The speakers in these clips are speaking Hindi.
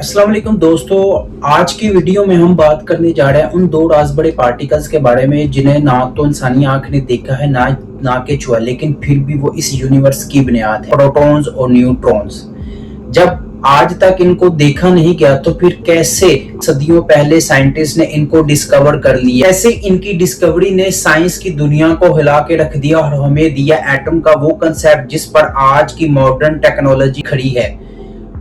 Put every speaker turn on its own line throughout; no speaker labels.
अस्सलाम वालेकुम दोस्तों। आज की वीडियो में हम बात करने जा रहे हैं उन दो राज बड़े पार्टिकल्स के बारे में जिन्हें ना तो इंसानी आंख ने देखा है ना के छुआ, लेकिन फिर भी वो इस यूनिवर्स की बुनियाद है, प्रोटॉन्स और न्यूट्रॉन्स। जब आज तक इनको देखा नहीं गया तो फिर कैसे सदियों पहले साइंटिस्ट ने इनको डिस्कवर कर लिया, कैसे इनकी डिस्कवरी ने साइंस की दुनिया को हिला के रख दिया और हमें दिया एटम का वो कंसेप्ट जिस पर आज की मॉडर्न टेक्नोलॉजी खड़ी है।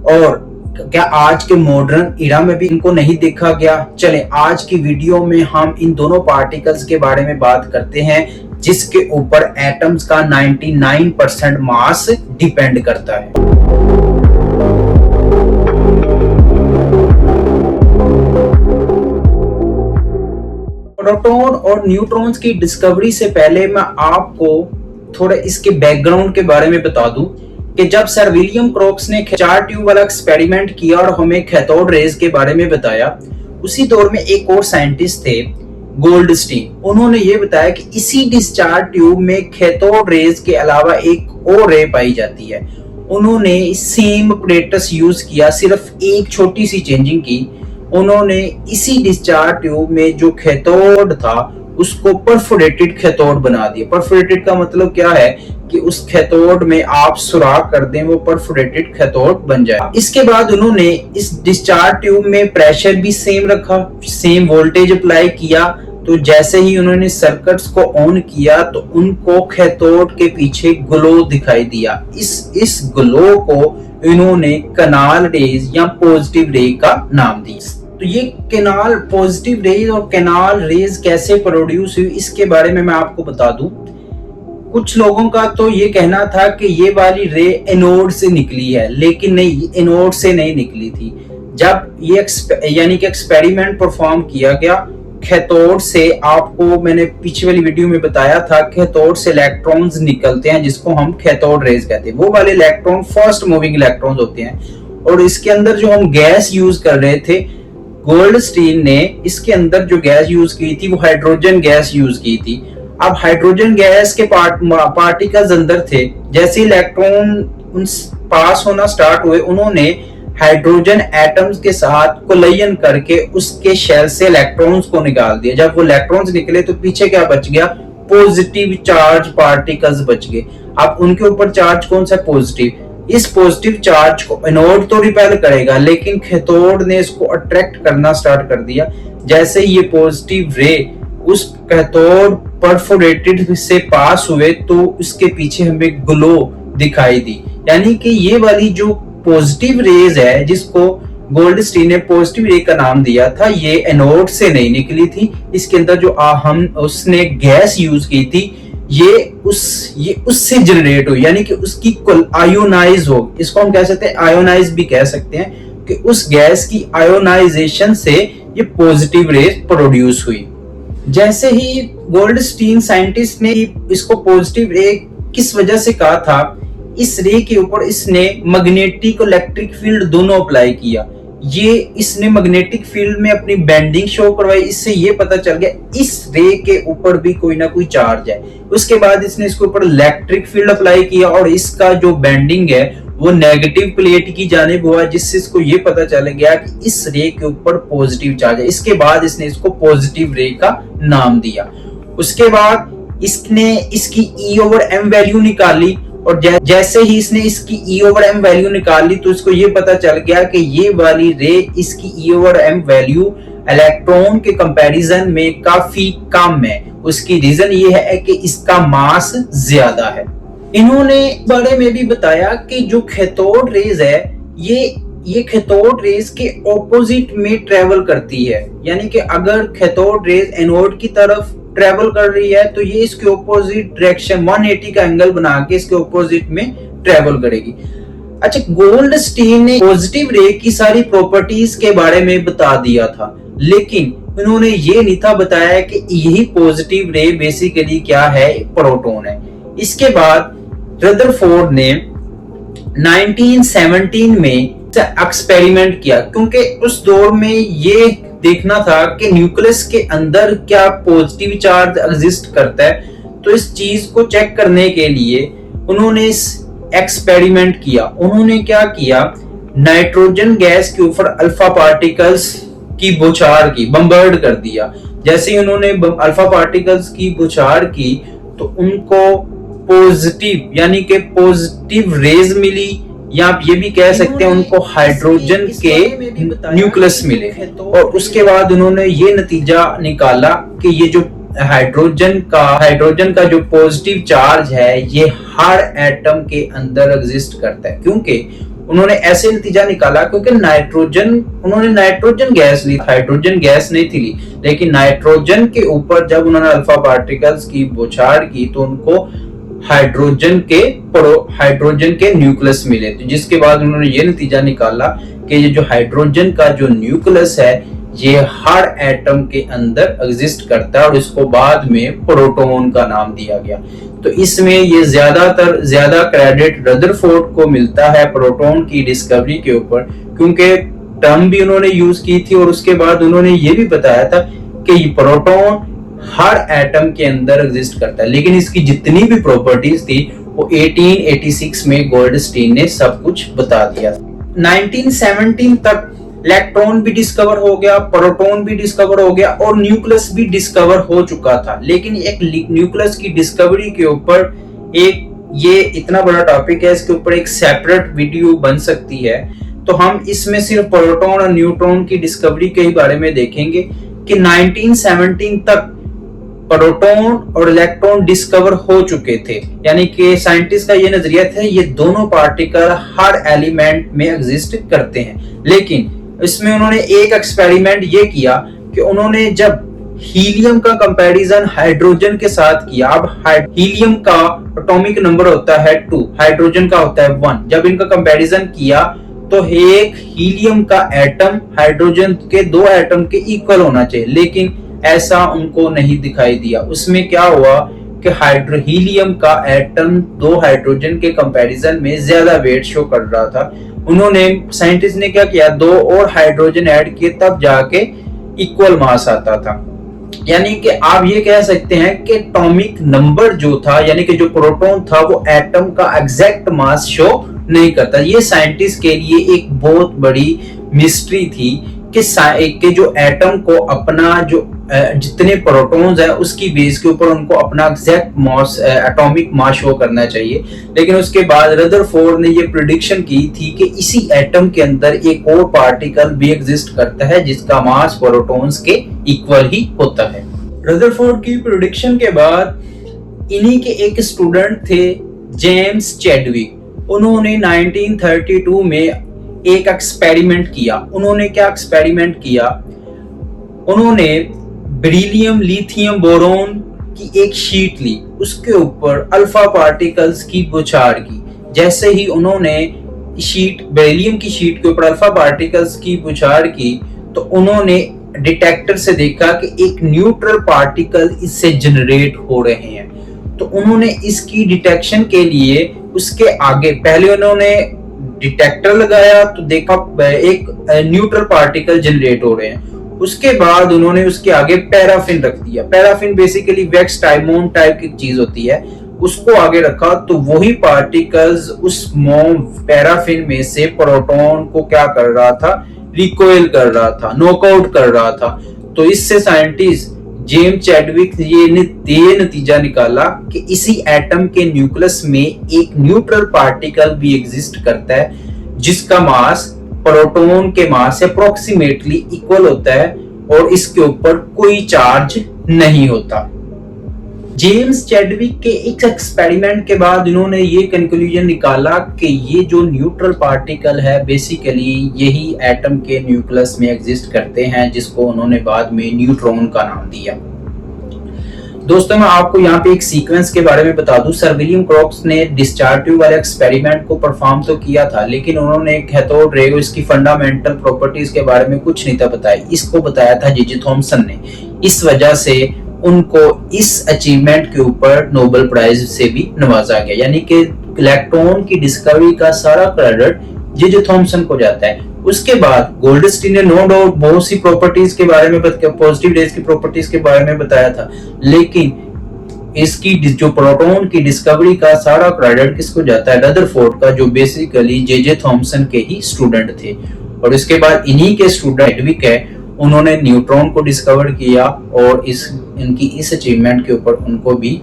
और क्या आज के मॉडर्न इरा में भी इनको नहीं देखा गया? चले आज की वीडियो में हम इन दोनों पार्टिकल्स के बारे में बात करते हैं जिसके ऊपर एटम्स का 99% मास डिपेंड करता है। प्रोटॉन और न्यूट्रॉन्स की डिस्कवरी से पहले मैं आपको थोड़ा इसके बैकग्राउंड के बारे में बता दूं कि जब सर विलियम क्रोक्स ने 4 ट्यूब वाला एक्सपेरिमेंट किया और हमें कैथोड रेज के बारे में बताया, उसी दौर में एक और साइंटिस्ट थे गोल्डस्टीन। उन्होंने ये बताया कि इसी डिस्चार्ज ट्यूब में कैथोड रेज के अलावा एक और रे पाई जाती है। उन्होंने सेम अपरेटस यूज किया, सिर्फ एक छोटी सी चेंजिंग की। उन्होंने इसी डिस्चार्ज ट्यूब में जो कैथोड था उसको परफोरेटेड कैथोड बना दिया। परफोरेटेड का मतलब क्या है कि उस कैथोड में आप सुराख कर दें, वो परफोरेटेड कैथोड बन जाए। इसके बाद उन्होंने इस डिस्चार्ज ट्यूब में प्रेशर भी सेम रखा, सेम वोल्टेज अप्लाई किया। तो जैसे ही उन्होंने सर्किट्स को ऑन किया तो उनको कैथोड के पीछे ग्लो दिखाई दिया। इस ग्लो को इन्होंने कैनाल रेज या पॉजिटिव रे का नाम दिया। तो ये कैनाल पॉजिटिव रेज और कैनाल रेज कैसे प्रोड्यूस हुई इसके बारे में मैं आपको बता दूं। कुछ लोगों का तो ये कहना था कि ये वाली रे एनोड से निकली है, लेकिन नहीं, एनोड से नहीं निकली थी। जब ये यानी कि एक्सपेरिमेंट परफॉर्म किया गया कैथोड से, आपको मैंने पीछे वाली वीडियो में बताया था कैथोड से इलेक्ट्रॉन्स निकलते हैं जिसको हम कैथोड रेज कहते हैं। वो वाले इलेक्ट्रॉन फास्ट मूविंग इलेक्ट्रॉन्स होते हैं। और इसके अंदर जो हम गैस यूज कर रहे थे, गोल्डस्टीन ने इसके अंदर जो गैस यूज की थी वो हाइड्रोजन गैस यूज की थी। अब हाइड्रोजन गैस के पार्टिकल्स अंदर थे। जैसे इलेक्ट्रॉन पास होना स्टार्ट हुए, उन्होंने हाइड्रोजन एटम्स के साथ कोलिजन करके उसके शेल से इलेक्ट्रॉन्स को निकाल दिया। जब वो इलेक्ट्रॉन्स निकले तो पीछे क्या बच गया? पॉजिटिव चार्ज पार्टिकल्स बच गए। अब उनके ऊपर चार्ज कौन सा? पॉजिटिव। इस पॉजिटिव चार्ज को एनोड तो रिपेल करेगा, लेकिन कैथोड ने इसको अट्रैक्ट करना स्टार्ट कर दिया। जैसे ही ये पॉजिटिव रे उस कैथोड परफोरेटेड से पास हुए तो उसके पीछे हमें ग्लो दिखाई दी। यानी कि ये वाली जो पॉजिटिव रेज है जिसको गोल्डस्टीन ने पॉजिटिव रे का नाम दिया था, ये एनोड से नहीं निकली थी। इसके अंदर जो उसने गैस यूज की थी ये उससे जनरेट हुई, यानी कि उसकी आयोनाइज हो। इसको हम कह सकते हैं, आयोनाइज भी कह सकते हैं कि उस गैस की आयोनाइजेशन से ये पॉजिटिव रेज प्रोड्यूस हुई। जैसे ही गोल्डस्टीन साइंटिस्ट ने इसको पॉजिटिव रे किस वजह से कहा था, इस रे के ऊपर इसने मैग्नेटिक और इलेक्ट्रिक फील्ड दोनों अप्लाई किया। ये इसने मैग्नेटिक फील्ड में अपनी बेंडिंग शो करवाई। इससे ये पता चल गया इस रे के ऊपर भी कोई ना कोई चार्ज है। उसके बाद इसने इसके ऊपर इलेक्ट्रिक फील्ड अप्लाई किया और इसका जो बेंडिंग है वो नेगेटिव प्लेट की जानिब हुआ, जिससे इसको ये पता चल गया कि इस रे के ऊपर पॉजिटिव चार्ज है। इसके बाद इसने इसको पॉजिटिव रे का नाम दिया। उसके बाद इसने इसकी E/m वैल्यू निकाली और जैसे ही इसने इसकी E/m वैल्यू निकाली तो इसको ये पता चल गया कि ये वाली रे इसकी E/m वैल्यू इलेक्ट्रॉन के कंपैरिजन में काफी कम है। उसकी रीजन ये है कि इसका मास ज्यादा है। इन्होंने बारे में भी बताया कि जो कैथोड रेज है ये कैथोड रेज के ऑपोजिट में ट्रेवल करती है। यानी कि अगर कैथोड रेज एनोड की तरफ ट्रेवल कर रही है तो ये इसके ऑपोजिट डायरेक्शन 180 का एंगल बना के इसके ऑपोजिट में ट्रेवल करेगी। अच्छा, गोल्डस्टीन ने पॉजिटिव रे की सारी प्रॉपर्टीज के बारे में बता दिया था, लेकिन उन्होंने ये नहीं था बताया कि यही पॉजिटिव रे बेसिकली क्या है, प्रोटॉन है। इसके बाद रदरफोर्ड ने 1917 में एक्सपेरिमेंट किया, क्योंकि उस दौर में ये देखना था कि न्यूक्लियस के अंदर क्या पॉजिटिव चार्ज एग्जिस्ट करता है। तो इस चीज को चेक करने के लिए उन्होंने इस एक्सपेरिमेंट किया। उन्होंने क्या किया नाइट्रोजन गैस के ऊपर अल्फा पार्टिकल्स की बौछार की, बम्बर्ड कर दिया। जैसे ही उन्होंने अल्फा पार्टिकल्स की बौछार की तो उनको पॉजिटिव यानी कि पॉजिटिव रेज मिली, या आप ये भी कह सकते हैं उनको हाइड्रोजन के न्यूक्लियस मिले। और उसके बाद उन्होंने ये नतीजा निकाला कि ये जो हाइड्रोजन का जो पॉजिटिव चार्ज है ये हर एटम के अंदर एग्जिस्ट करता है। क्योंकि उन्होंने ऐसे नतीजा निकाला क्योंकि उन्होंने नाइट्रोजन गैस ली, हाइड्रोजन गैस नहीं थी ली, लेकिन नाइट्रोजन के ऊपर जब उन्होंने अल्फा पार्टिकल्स की बौछार की तो उनको हाइड्रोजन के न्यूक्लियस मिले। तो जिसके बाद उन्होंने ये नतीजा निकाला कि ये जो हाइड्रोजन का जो न्यूक्लियस है ये हर एटम के अंदर एग्जिस्ट करता है, और इसको बाद में प्रोटॉन का नाम दिया गया। तो इसमें ये ज्यादा क्रेडिट रदरफोर्ड को मिलता है प्रोटॉन की डिस्कवरी के ऊपर, क्योंकि टर्म भी उन्होंने यूज की थी और उसके बाद उन्होंने ये भी बताया था कि प्रोटॉन हर एटम के अंदर एग्जिस्ट करता है। लेकिन इसकी जितनी भी प्रॉपर्टीज थी वो 1886 में गोल्डस्टीन ने सब कुछ बता दिया। 1917 तक इलेक्ट्रॉन भी डिस्कवर हो गया, प्रोटॉन भी डिस्कवर हो गया और न्यूक्लियस भी डिस्कवर हो चुका था। लेकिन एक न्यूक्लियस की डिस्कवरी के ऊपर ये इतना बड़ा टॉपिक है, इसके ऊपर एक सेपरेट वीडियो बन सकती है। तो हम इसमें सिर्फ प्रोटॉन और न्यूट्रॉन की डिस्कवरी के बारे में देखेंगे कि 1917 तक प्रोटॉन और इलेक्ट्रॉन डिस्कवर हो चुके थे। यानी कि साइंटिस्ट का ये नजरिया था ये दोनों पार्टिकल हर एलिमेंट में एग्जिस्ट करते हैं। लेकिन इसमें उन्होंने एक एक्सपेरिमेंट ये किया कि उन्होंने जब हीलियम का कंपैरिजन हाइड्रोजन के साथ किया। अब हीलियम का एटॉमिक नंबर होता है 2, हाइड्रोजन का होता है 1। जब इनका कंपैरिजन किया तो एक हीलियम का एटम हाइड्रोजन के 2 एटम के इक्वल होना चाहिए, लेकिन ऐसा उनको नहीं दिखाई दिया। उसमें क्या हुआ कि हीलियम का एटम 2 हाइड्रोजन के कंपैरिजन में ज्यादा वेट शो कर रहा था। साइंटिस्ट ने क्या किया, 2 और हाइड्रोजन ऐड किए, तब जाके इक्वल मास आता था। यानी कि आप ये कह सकते हैं कि एटॉमिक नंबर जो था, यानी कि जो प्रोटॉन था, वो एटम का एग्जैक्ट मास शो नहीं करता। ये साइंटिस्ट के लिए एक बहुत बड़ी मिस्ट्री थी कि जो एटम को अपना जो जितने प्रोटॉन्स है उसकी बेस के ऊपर उनको अपना एग्जैक्ट मास, एटॉमिक मास शो करना चाहिए। लेकिन उसके बाद रदरफोर्ड ने ये प्रेडिक्शन की थी कि इसी एटम के अंदर एक और पार्टिकल भी एग्जिस्ट करता है जिसका मास प्रोटॉन्स के इक्वल ही होता है। रदरफोर्ड की प्रेडिक्शन के बाद इन्हीं के एक स्टूडेंट थे जेम्स चैडविक। उन्होंने 1932 में एक एक्सपेरिमेंट किया। उन्होंने क्या एक्सपेरिमेंट किया, उन्होंने बेरिलियम लिथियम बोरोन की एक शीट ली, उसके ऊपर अल्फा पार्टिकल्स की बौछार की। जैसे ही उन्होंने बेरिलियम की शीट के ऊपर अल्फा पार्टिकल्स की बौछार की तो उन्होंने डिटेक्टर से देखा कि एक न्यूट्रल पार्टिकल इससे जनरेट हो रहे हैं। तो उन्होंने इसकी डिटेक्शन के लिए उसके आगे पहले उन्होंने डिटेक्टर लगाया तो देखा एक न्यूट्रल पार्टिकल जनरेट हो रहे हैं। उसके बाद उन्होंने उसके आगे पैराफिन रख दिया। पैराफिन बेसिकली वैक्स टाइमोन टाइप की चीज होती है, उसको आगे रखा तो वही पार्टिकल्स उस पैराफिन में से प्रोटॉन को क्या कर रहा था, रिकॉइल कर रहा था, नॉकआउट कर रहा था। तो इससे साइंटिस्ट जेम्स चैडविक ये नतीजा निकाला कि इसी एटम के न्यूक्लियस में एक न्यूट्रल पार्टिकल भी एग्जिस्ट करता है जिसका मास प्रोटॉन के मास से अप्रोक्सीमेटली इक्वल होता है और इसके ऊपर कोई चार्ज नहीं होता। जेम्स चैडविक के एक एक्सपेरिमेंट के बाद इन्होंने ये कंक्लूजन निकाला कि ये जो न्यूट्रल पार्टिकल है बेसिकली यही एटम के न्यूक्लियस में एग्जिस्ट करते हैं, जिसको उन्होंने बाद में न्यूट्रॉन का नाम दिया। दोस्तों मैं आपको यहाँ पे एक सीक्वेंस के बारे में बता दूं। सर विलियम क्रॉक्स ने डिस्चार्ज ट्यूब वाले एक्सपेरिमेंट को परफॉर्म तो किया था, लेकिन उन्होंने कैथोड रे इसकी फंडामेंटल प्रॉपर्टीज के बारे में कुछ नहीं था बताया। इसको बताया था जे.जे. थॉमसन ने। इस वजह से उनको इस अचीवमेंट के ऊपर नोबेल प्राइज से भी नवाजा गया। यानी कि इलेक्ट्रॉन की डिस्कवरी का सारा क्रेडिट जे.जे. थॉमसन को जाता है। उसके बाद गोल्डस्टीन ने नो डाउट बहुत सी प्रॉपर्टीज के बारे में पॉजिटिव रेज की प्रॉपर्टीज के बारे में बताया था, लेकिन इसकी जो प्रोटॉन की डिस्कवरी का सारा क्रेडिट किसको जाता है? रदरफोर्ड का, जो बेसिकली जे थॉमसन के ही स्टूडेंट थे। और इसके बाद इन्हीं के स्टूडेंट हेडविग है, उन्होंने न्यूट्रॉन को डिस्कवर किया और इनकी इस अचीवमेंट के ऊपर उनको भी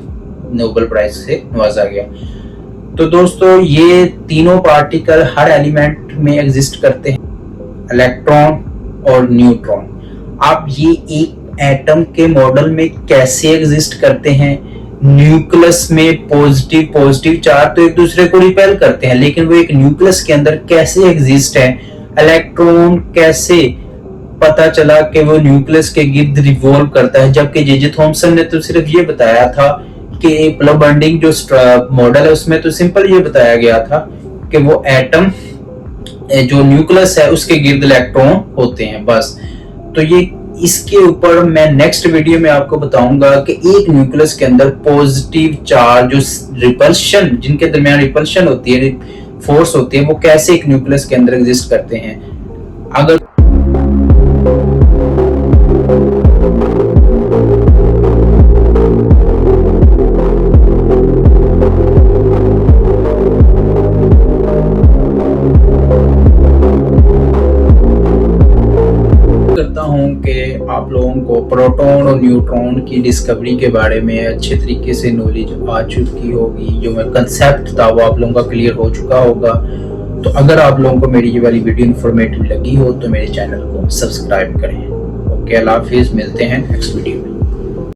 नोबेल प्राइज से नवाजा गया। तो दोस्तों ये तीनों पार्टिकल हर एलिमेंट में एग्जिस्ट करते हैं, इलेक्ट्रॉन और न्यूट्रॉन। अब ये एक एटम के मॉडल में कैसे एग्जिस्ट करते हैं? न्यूक्लियस में पॉजिटिव चार्ज तो एक दूसरे को रिपेल करते हैं, लेकिन वो एक न्यूक्लियस के अंदर कैसे एग्जिस्ट है? इलेक्ट्रॉन कैसे पता चला कि वो न्यूक्लियस के गिर्द रिवॉल्व करता है? जबकि जे थॉमसन ने तो सिर्फ ये बताया था कि प्लग बॉन्डिंग जो मॉडल है उसमें तो सिंपल ये बताया गया था कि वो एटम जो न्यूक्लियस है उसके गिर्द इलेक्ट्रॉन होते हैं, बस। तो ये इसके ऊपर मैं नेक्स्ट वीडियो में आपको बताऊंगा कि एक न्यूक्लियस के अंदर पॉजिटिव चार्ज जो रिपल्शन, जिनके दरमियान रिपल्शन होती है, फोर्स होती है, वो कैसे एक न्यूक्लियस के अंदर एग्जिस्ट करते हैं। अगर करता हूं कि आप लोगों को प्रोटॉन और न्यूट्रॉन की डिस्कवरी के बारे में अच्छे तरीके से नॉलेज आ चुकी होगी, जो मैं कंसेप्ट था वो आप लोगों का क्लियर हो चुका होगा। तो अगर आप लोगों को मेरी ये वाली वीडियो इन्फॉर्मेटिव लगी हो तो मेरे चैनल को सब्सक्राइब करें। ओके, अल्लाह हाफिज़, मिलते हैं नेक्स्ट वीडियो में।